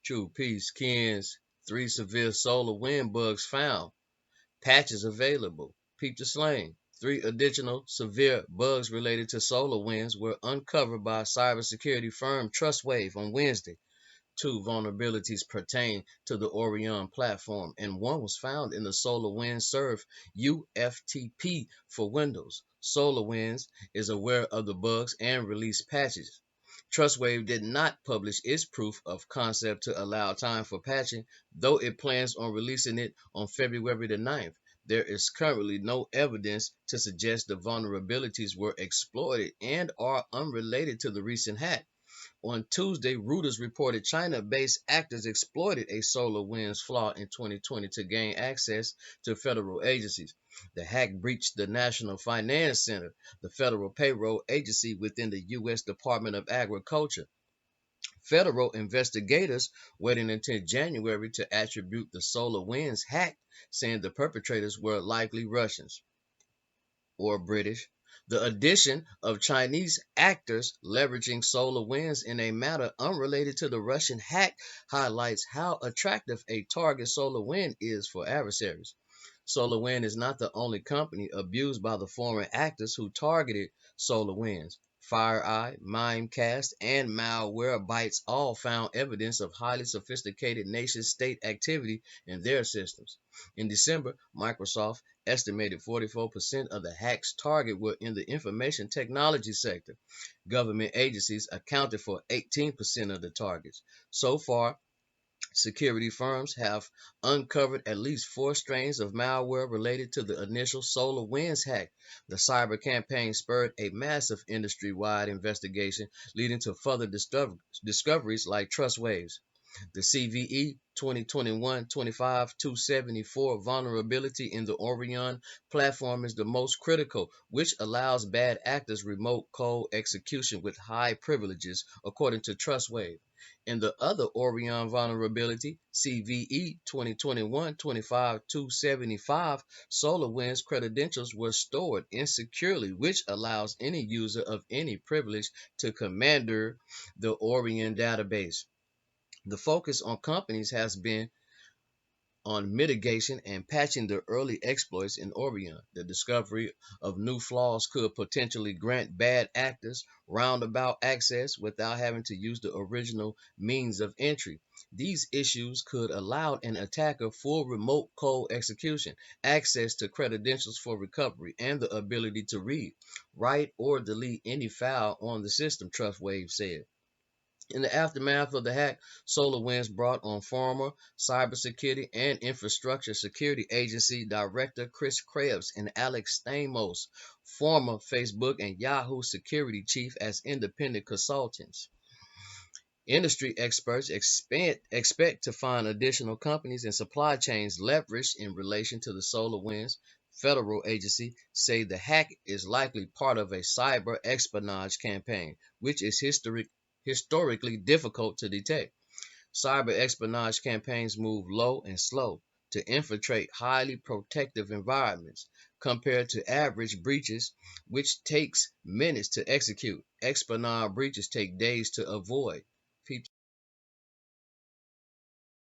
True peace, Ken's 3 severe solar wind bugs found. Patches available. Peep the slang. 3 additional severe bugs related to solar winds were uncovered by cybersecurity firm TrustWave on Wednesday. 2 vulnerabilities pertain to the Orion platform, and one was found in the SolarWinds Serve UFTP for Windows. SolarWinds is aware of the bugs and released patches. TrustWave did not publish its proof of concept to allow time for patching, though it plans on releasing it on February the 9th. There is currently no evidence to suggest the vulnerabilities were exploited and are unrelated to the recent hack. On Tuesday, Reuters reported China-based actors exploited a SolarWinds flaw in 2020 to gain access to federal agencies. The hack breached the National Finance Center, the federal payroll agency within the U.S. Department of Agriculture. Federal investigators waited until January to attribute the SolarWinds hack, saying the perpetrators were likely Russians or British. The addition of Chinese actors leveraging solar winds in a matter unrelated to the Russian hack highlights how attractive a target solar wind is for adversaries. SolarWind is not the only company abused by the foreign actors who targeted SolarWinds. FireEye, Mimecast, and Malwarebytes all found evidence of highly sophisticated nation-state activity in their systems. In December, Microsoft estimated 44% of the hack's target were in the information technology sector. Government agencies accounted for 18% of the targets. So far, security firms have uncovered at least 4 strains of malware related to the initial SolarWinds hack. The cyber campaign spurred a massive industry-wide investigation, leading to further discoveries like TrustWaves. The CVE 2021-25-274 vulnerability in the Orion platform is the most critical, which allows bad actors remote code execution with high privileges, according to TrustWave. In the other Orion vulnerability, CVE 2021-25-275, SolarWinds credentials were stored insecurely, which allows any user of any privilege to commander the Orion database. The focus on companies has been on mitigation and patching the early exploits in Orion. The discovery of new flaws could potentially grant bad actors roundabout access without having to use the original means of entry. These issues could allow an attacker full remote code execution, access to credentials for recovery, and the ability to read, write, or delete any file on the system, TrustWave said. In the aftermath of the hack, SolarWinds brought on former Cybersecurity and Infrastructure Security Agency Director Chris Krebs and Alex Stamos, former Facebook and Yahoo security chief, as independent consultants. Industry experts expect to find additional companies and supply chains leveraged in relation to the SolarWinds federal agency, say the hack is likely part of a cyber espionage campaign, which is historically difficult to detect. Cyber espionage campaigns move low and slow to infiltrate highly protective environments compared to average breaches, which takes minutes to execute. Espionage breaches take days to avoid.